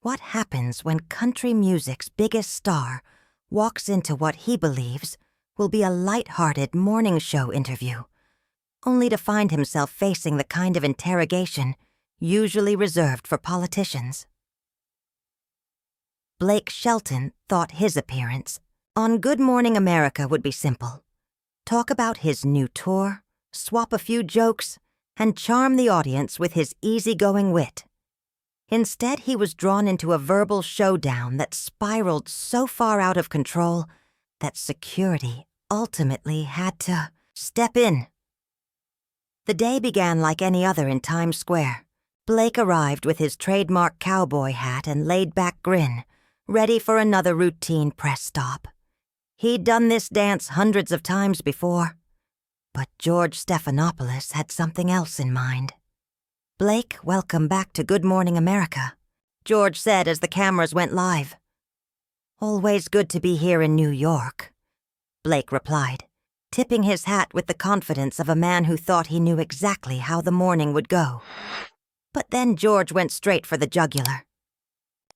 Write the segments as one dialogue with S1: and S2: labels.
S1: What happens when country music's biggest star walks into what he believes will be a light-hearted morning show interview, only to find himself facing the kind of interrogation usually reserved for politicians? Blake Shelton thought his appearance on Good Morning America would be simple. Talk about his new tour, swap a few jokes, and charm the audience with his easygoing wit. Instead, he was drawn into a verbal showdown that spiraled so far out of control that security ultimately had to step in. The day began like any other in Times Square. Blake arrived with his trademark cowboy hat and laid-back grin, ready for another routine press stop. He'd done this dance hundreds of times before, but George Stephanopoulos had something else in mind. "Blake, welcome back to Good Morning America," George said as the cameras went live. "Always good to be here in New York," Blake replied, tipping his hat with the confidence of a man who thought he knew exactly how the morning would go. But then George went straight for the jugular.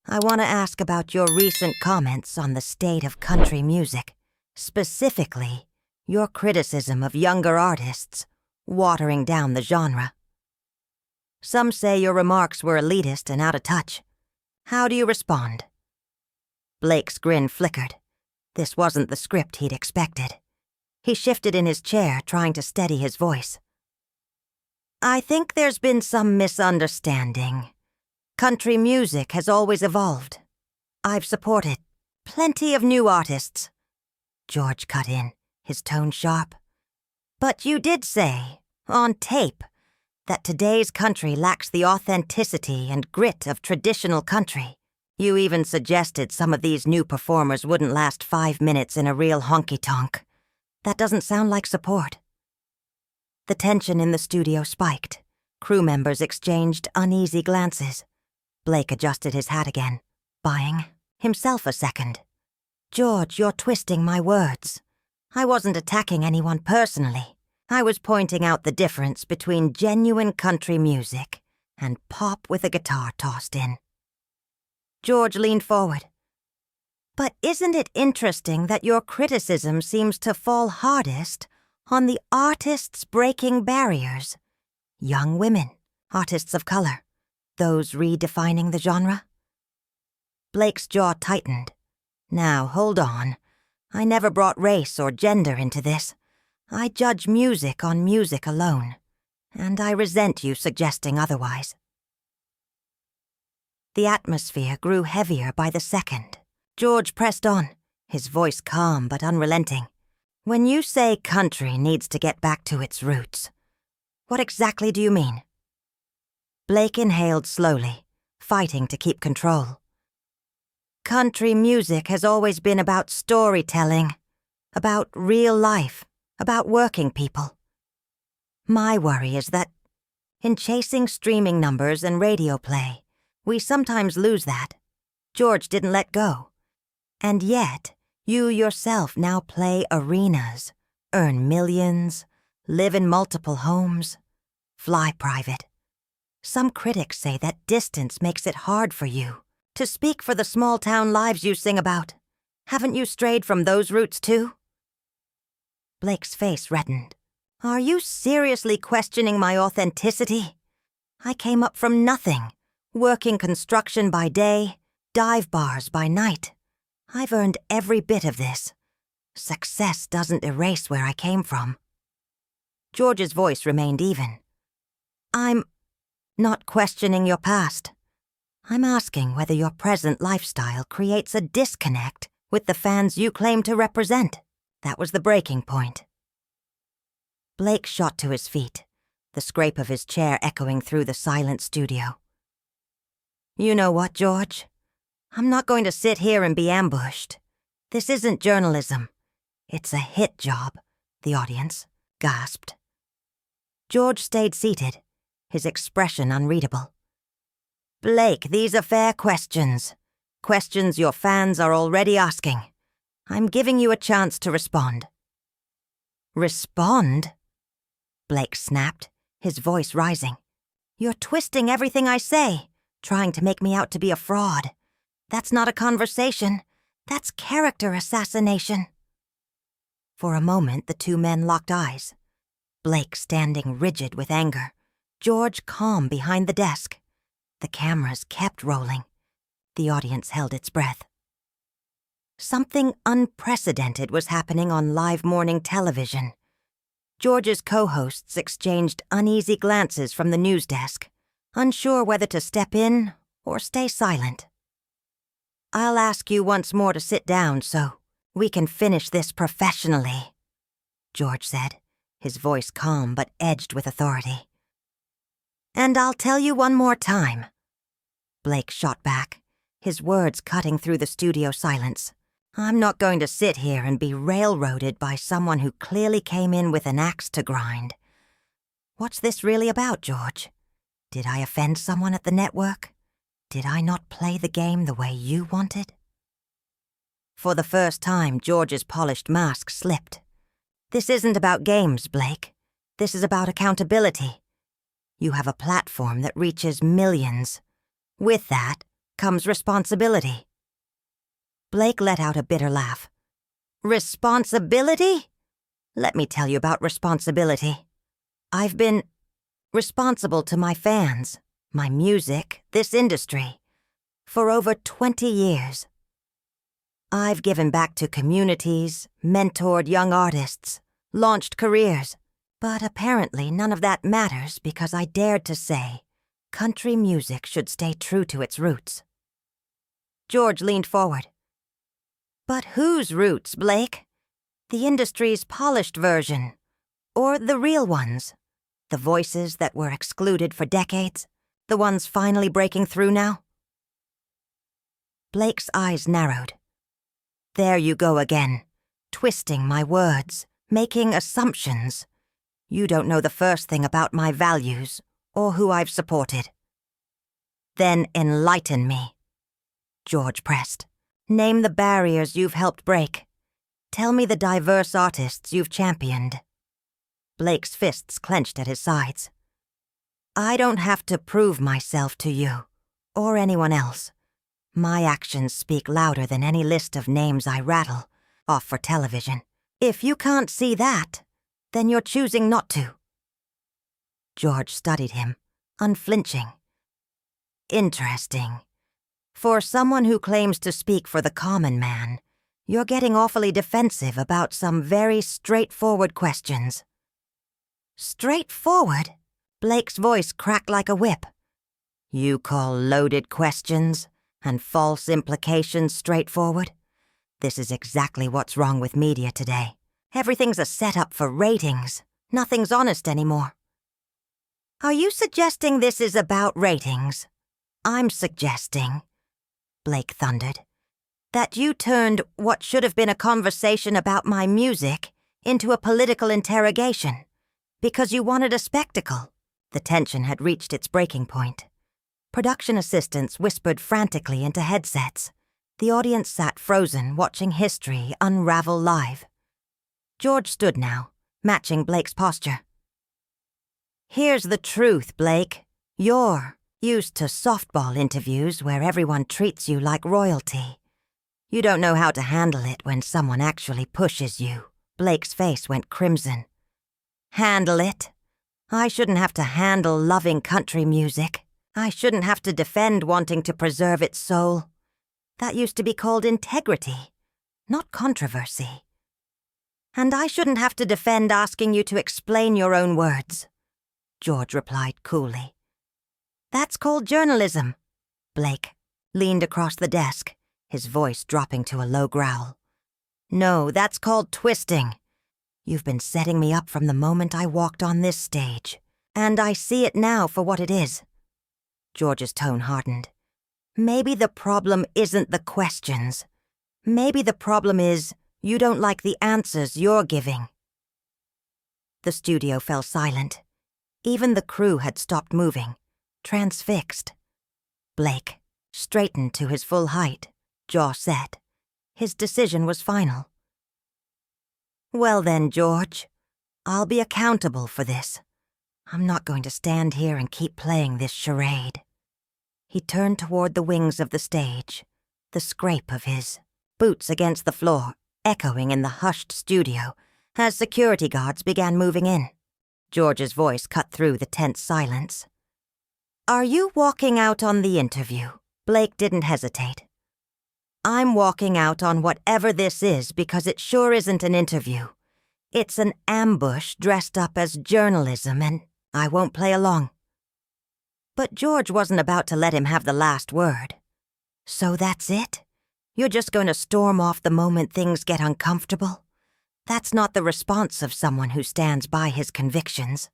S1: "I want to ask about your recent comments on the state of country music, specifically your criticism of younger artists watering down the genre. Some say your remarks were elitist and out of touch. How do you respond?" Blake's grin flickered. This wasn't the script he'd expected. He shifted in his chair, trying to steady his voice. "I think there's been some misunderstanding. Country music has always evolved. I've supported plenty of new artists." George cut in, his tone sharp. "But you did say, on tape, that today's country lacks the authenticity and grit of traditional country. You even suggested some of these new performers wouldn't last 5 minutes in a real honky-tonk. That doesn't sound like support." The tension in the studio spiked. Crew members exchanged uneasy glances. Blake adjusted his hat again, buying himself a second. "George, you're twisting my words. I wasn't attacking anyone personally. I was pointing out the difference between genuine country music and pop with a guitar tossed in." George leaned forward. "But isn't it interesting that your criticism seems to fall hardest on the artists breaking barriers? Young women, artists of color, those redefining the genre?" Blake's jaw tightened. "Now, hold on. I never brought race or gender into this. I judge music on music alone, and I resent you suggesting otherwise." The atmosphere grew heavier by the second. George pressed on, his voice calm but unrelenting. "When you say country needs to get back to its roots, what exactly do you mean?" Blake inhaled slowly, fighting to keep control. "Country music has always been about storytelling, about real life, about working people. My worry is that, in chasing streaming numbers and radio play, we sometimes lose that. George didn't let go. And yet, you yourself now play arenas, earn millions, live in multiple homes, fly private. Some critics say that distance makes it hard for you to speak for the small-town lives you sing about. Haven't you strayed from those roots too?" Blake's face reddened. "Are you seriously questioning my authenticity? I came up from nothing, working construction by day, dive bars by night. I've earned every bit of this. Success doesn't erase where I came from." George's voice remained even. "I'm not questioning your past. I'm asking whether your present lifestyle creates a disconnect with the fans you claim to represent." That was the breaking point. Blake shot to his feet, the scrape of his chair echoing through the silent studio. "You know what, George? I'm not going to sit here and be ambushed. This isn't journalism. It's a hit job," the audience gasped. George stayed seated, his expression unreadable. "Blake, these are fair questions. Questions your fans are already asking. I'm giving you a chance to respond." "Respond?" Blake snapped, his voice rising. "You're twisting everything I say, trying to make me out to be a fraud. That's not a conversation. That's character assassination." For a moment, the two men locked eyes. Blake standing rigid with anger, George calm behind the desk. The cameras kept rolling. The audience held its breath. Something unprecedented was happening on live morning television. George's co-hosts exchanged uneasy glances from the news desk, unsure whether to step in or stay silent. "I'll ask you once more to sit down so we can finish this professionally," George said, his voice calm but edged with authority. "And I'll tell you one more time," Blake shot back, his words cutting through the studio silence. "I'm not going to sit here and be railroaded by someone who clearly came in with an axe to grind. What's this really about, George? Did I offend someone at the network? Did I not play the game the way you wanted?" For the first time, George's polished mask slipped. "This isn't about games, Blake. This is about accountability. You have a platform that reaches millions. With that comes responsibility." Blake let out a bitter laugh. "Responsibility? Let me tell you about responsibility. I've been responsible to my fans, my music, this industry, for over 20 years. I've given back to communities, mentored young artists, launched careers, but apparently none of that matters because I dared to say country music should stay true to its roots." George leaned forward. "But whose roots, Blake? The industry's polished version, or the real ones? The voices that were excluded for decades? The ones finally breaking through now?" Blake's eyes narrowed. "There you go again, twisting my words, making assumptions. You don't know the first thing about my values, or who I've supported." "Then enlighten me," George pressed. "Name the barriers you've helped break. Tell me the diverse artists you've championed." Blake's fists clenched at his sides. "I don't have to prove myself to you, or anyone else. My actions speak louder than any list of names I rattle off for television. If you can't see that, then you're choosing not to." George studied him, unflinching. "Interesting. For someone who claims to speak for the common man, you're getting awfully defensive about some very straightforward questions." "Straightforward?" Blake's voice cracked like a whip. "You call loaded questions and false implications straightforward? This is exactly what's wrong with media today. Everything's a setup for ratings. Nothing's honest anymore." "Are you suggesting this is about ratings?" "I'm suggesting," Blake thundered, "that you turned what should have been a conversation about my music into a political interrogation because you wanted a spectacle." The tension had reached its breaking point. Production assistants whispered frantically into headsets. The audience sat frozen, watching history unravel live. George stood now, matching Blake's posture. "Here's the truth, Blake. You're used to softball interviews where everyone treats you like royalty. You don't know how to handle it when someone actually pushes you." Blake's face went crimson. "Handle it? I shouldn't have to handle loving country music. I shouldn't have to defend wanting to preserve its soul. That used to be called integrity, not controversy. And I shouldn't have to defend asking you to explain your own words," George replied coolly. "That's called journalism." Blake leaned across the desk, his voice dropping to a low growl. "No, that's called twisting. You've been setting me up from the moment I walked on this stage, and I see it now for what it is." George's tone hardened. "Maybe the problem isn't the questions. Maybe the problem is you don't like the answers you're giving." The studio fell silent. Even the crew had stopped moving, transfixed. Blake straightened to his full height, jaw set. His decision was final. "Well then, George, I'll be accountable for this. I'm not going to stand here and keep playing this charade." He turned toward the wings of the stage, The scrape of his boots against the floor echoing in the hushed studio as security guards began moving in. George's voice cut through the tense silence. "Are you walking out on the interview?" Blake didn't hesitate. "I'm walking out on whatever this is because it sure isn't an interview. It's an ambush dressed up as journalism, and I won't play along." But George wasn't about to let him have the last word. "So that's it? You're just going to storm off the moment things get uncomfortable? That's not the response of someone who stands by his convictions."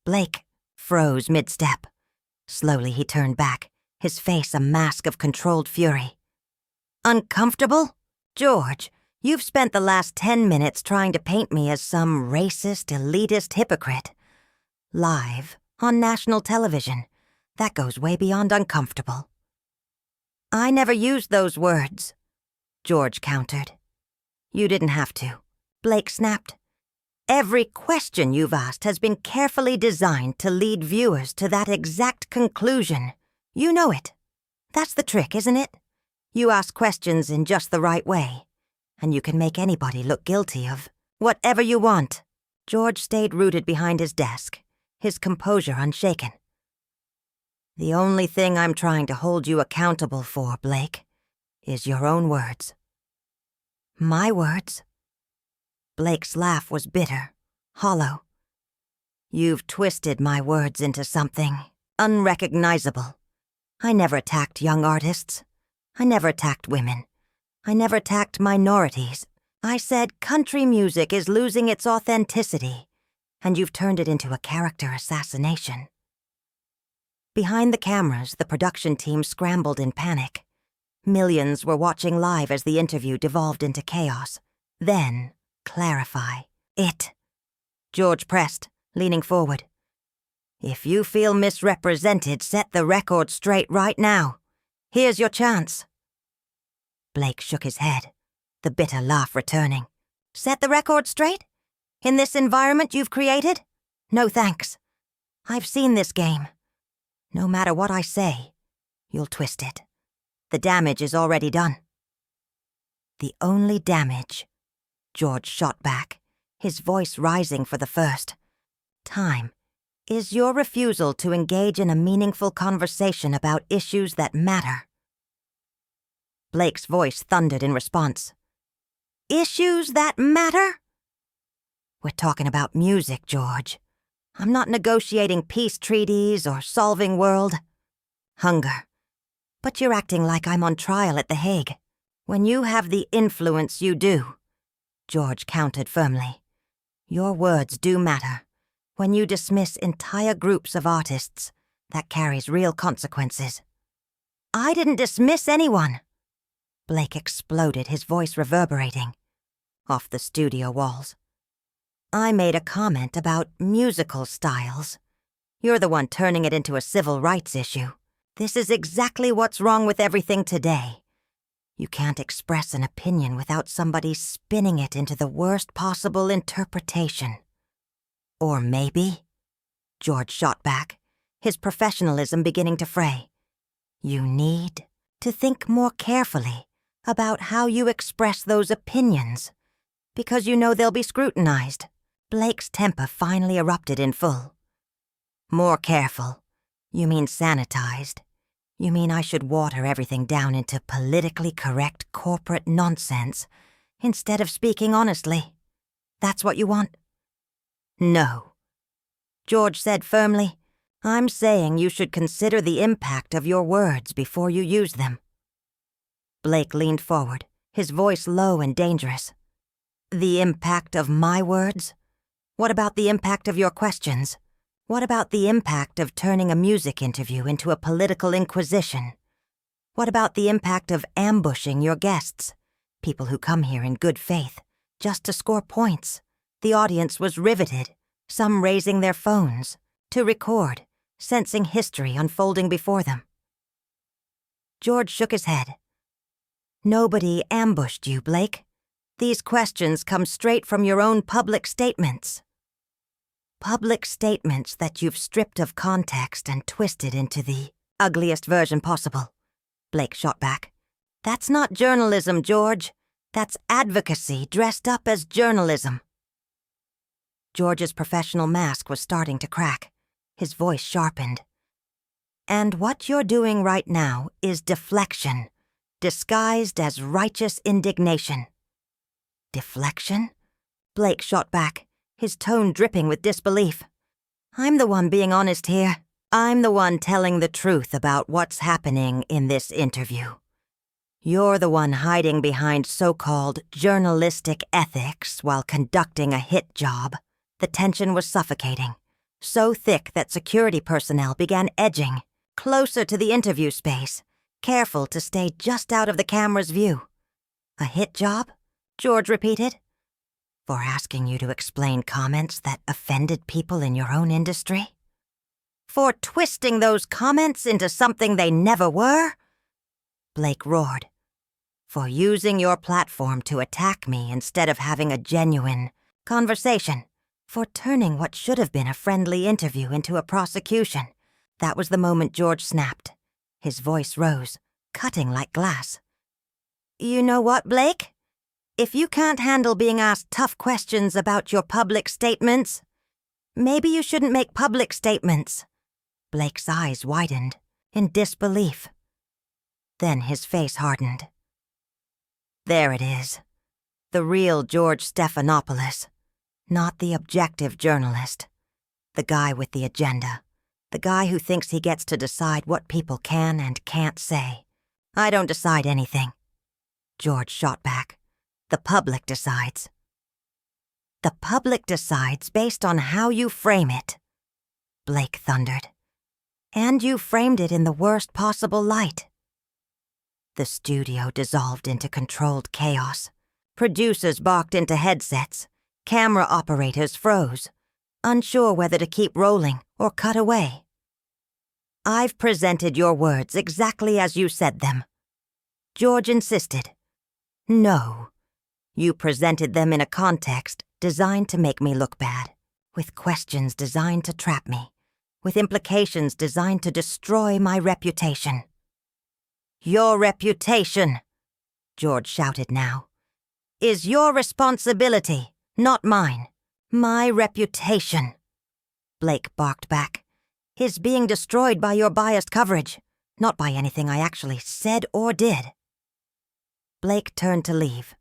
S1: Blake froze mid-step. Slowly he turned back, his face a mask of controlled fury. "Uncomfortable? George, you've spent the last 10 minutes trying to paint me as some racist, elitist hypocrite. Live, on national television. That goes way beyond uncomfortable." "I never used those words," George countered. "You didn't have to," Blake snapped. "Every question you've asked has been carefully designed to lead viewers to that exact conclusion. You know it. That's the trick, isn't it? You ask questions in just the right way, and you can make anybody look guilty of whatever you want." George stayed rooted behind his desk, his composure unshaken. "The only thing I'm trying to hold you accountable for, Blake, is your own words." "My words?" Blake's laugh was bitter, hollow. "You've twisted my words into something unrecognizable. I never attacked young artists. I never attacked women. I never attacked minorities. I said country music is losing its authenticity, and you've turned it into a character assassination." Behind the cameras, the production team scrambled in panic. Millions were watching live as the interview devolved into chaos. Then, clarify it. George pressed, leaning forward. "If you feel misrepresented, set the record straight right now. Here's your chance." Blake shook his head, the bitter laugh returning. "Set the record straight? In this environment you've created? No thanks. I've seen this game. No matter what I say, you'll twist it. The damage is already done." "The only damage," George shot back, his voice rising for the first time, "is your refusal to engage in a meaningful conversation about issues that matter." Blake's voice thundered in response. "Issues that matter?" "We're talking about music, George. I'm not negotiating peace treaties or solving world hunger. But you're acting like I'm on trial at The Hague. When you have the influence you do," George countered firmly. "Your words do matter. When you dismiss entire groups of artists, that carries real consequences." "I didn't dismiss anyone," Blake exploded, his voice reverberating off the studio walls. "I made a comment about musical styles. You're the one turning it into a civil rights issue. This is exactly what's wrong with everything today. You can't express an opinion without somebody spinning it into the worst possible interpretation." "Or maybe," George shot back, his professionalism beginning to fray, "you need to think more carefully about how you express those opinions, because you know they'll be scrutinized." Blake's temper finally erupted in full. "More careful? You mean sanitized? You mean I should water everything down into politically correct corporate nonsense instead of speaking honestly? That's what you want?" "No," George said firmly. "I'm saying you should consider the impact of your words before you use them." Blake leaned forward, his voice low and dangerous. "The impact of my words? What about the impact of your questions? What about the impact of turning a music interview into a political inquisition? What about the impact of ambushing your guests, people who come here in good faith, just to score points? The audience was riveted, some raising their phones, to record, sensing history unfolding before them." George shook his head. "Nobody ambushed you, Blake. These questions come straight from your own public statements. Public statements that you've stripped of context and twisted into the ugliest version possible," Blake shot back. That's not journalism, George. That's advocacy dressed up as journalism. George's professional mask was starting to crack. His voice sharpened. And what you're doing right now is deflection, disguised as righteous indignation. Deflection? Blake shot back, his tone dripping with disbelief. I'm the one being honest here. I'm the one telling the truth about what's happening in this interview. You're the one hiding behind so-called journalistic ethics while conducting a hit job. The tension was suffocating, so thick that security personnel began edging, closer to the interview space, careful to stay just out of the camera's view. A hit job? George repeated. For asking you to explain comments that offended people in your own industry? For twisting those comments into something they never were? Blake roared. For using your platform to attack me instead of having a genuine conversation. For turning what should have been a friendly interview into a prosecution. That was the moment George snapped. His voice rose, cutting like glass. You know what, Blake? If you can't handle being asked tough questions about your public statements, maybe you shouldn't make public statements. Blake's eyes widened, in disbelief. Then his face hardened. There it is. The real George Stephanopoulos. Not the objective journalist. The guy with the agenda. The guy who thinks he gets to decide what people can and can't say. I don't decide anything. George shot back. The public decides. The public decides based on how you frame it. Blake thundered. And you framed it in the worst possible light. The studio dissolved into controlled chaos. Producers barked into headsets. Camera operators froze, unsure whether to keep rolling or cut away. I've presented your words exactly as you said them. George insisted. No. You presented them in a context designed to make me look bad, with questions designed to trap me, with implications designed to destroy my reputation. Your reputation, George shouted now, is your responsibility. Not mine. My reputation. Blake barked back. His being destroyed by your biased coverage, not by anything I actually said or did. Blake turned to leave,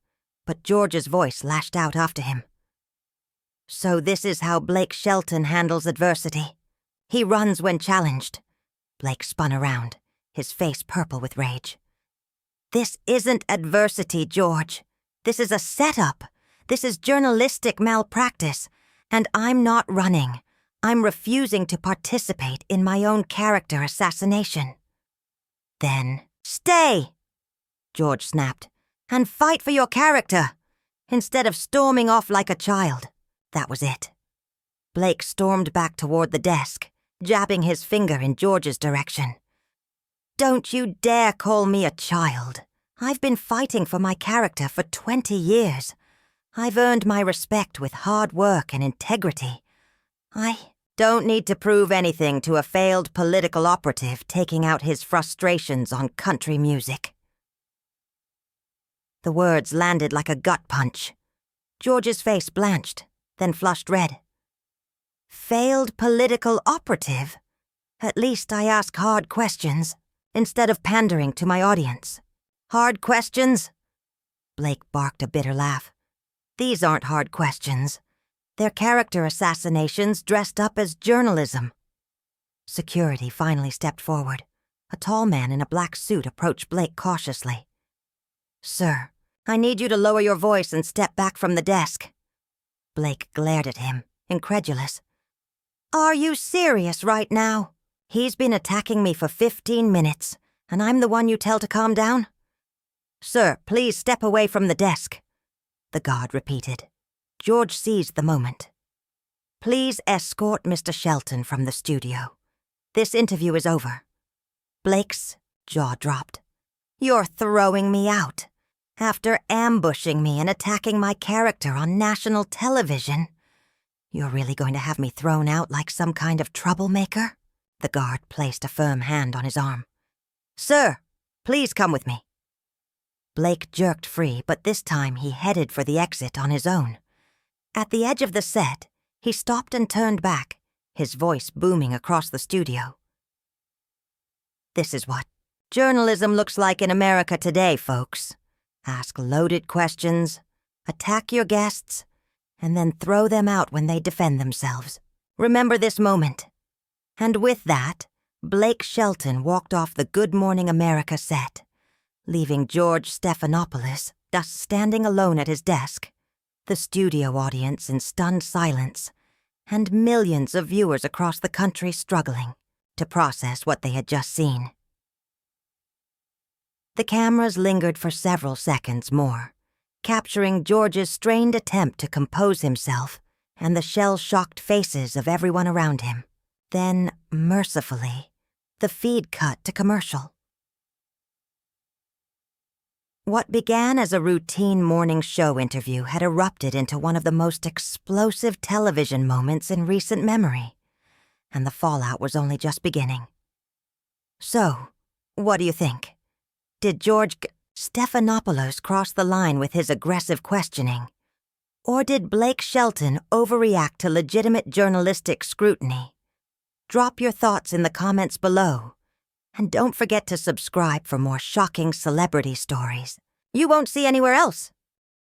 S1: but George's voice lashed out after him. So this is how Blake Shelton handles adversity. He runs when challenged. Blake spun around, his face purple with rage. This isn't adversity, George. This is a setup. This is journalistic malpractice, and I'm not running. I'm refusing to participate in my own character assassination. Then, stay, George snapped, and fight for your character, instead of storming off like a child. That was it. Blake stormed back toward the desk, jabbing his finger in George's direction. Don't you dare call me a child. I've been fighting for my character for 20 years. I've earned my respect with hard work and integrity. I don't need to prove anything to a failed political operative taking out his frustrations on country music. The words landed like a gut punch. George's face blanched, then flushed red. Failed political operative? At least I ask hard questions, instead of pandering to my audience. Hard questions? Blake barked a bitter laugh. These aren't hard questions. They're character assassinations dressed up as journalism. Security finally stepped forward. A tall man in a black suit approached Blake cautiously. Sir, I need you to lower your voice and step back from the desk. Blake glared at him, incredulous. Are you serious right now? He's been attacking me for 15 minutes, and I'm the one you tell to calm down? Sir, please step away from the desk, the guard repeated. George seized the moment. Please escort Mr. Shelton from the studio. This interview is over. Blake's jaw dropped. You're throwing me out. After ambushing me and attacking my character on national television. You're really going to have me thrown out like some kind of troublemaker? The guard placed a firm hand on his arm. Sir, please come with me. Blake jerked free, but this time he headed for the exit on his own. At the edge of the set, he stopped and turned back, his voice booming across the studio. "This is what journalism looks like in America today, folks. Ask loaded questions, attack your guests, and then throw them out when they defend themselves. Remember this moment." And with that, Blake Shelton walked off the Good Morning America set, leaving George Stephanopoulos just standing alone at his desk, the studio audience in stunned silence, and millions of viewers across the country struggling to process what they had just seen. The cameras lingered for several seconds more, capturing George's strained attempt to compose himself and the shell-shocked faces of everyone around him. Then, mercifully, the feed cut to commercial. What began as a routine morning show interview had erupted into one of the most explosive television moments in recent memory, and the fallout was only just beginning. So, what do you think? Did George Stephanopoulos cross the line with his aggressive questioning? Or did Blake Shelton overreact to legitimate journalistic scrutiny? Drop your thoughts in the comments below. And don't forget to subscribe for more shocking celebrity stories you won't see anywhere else.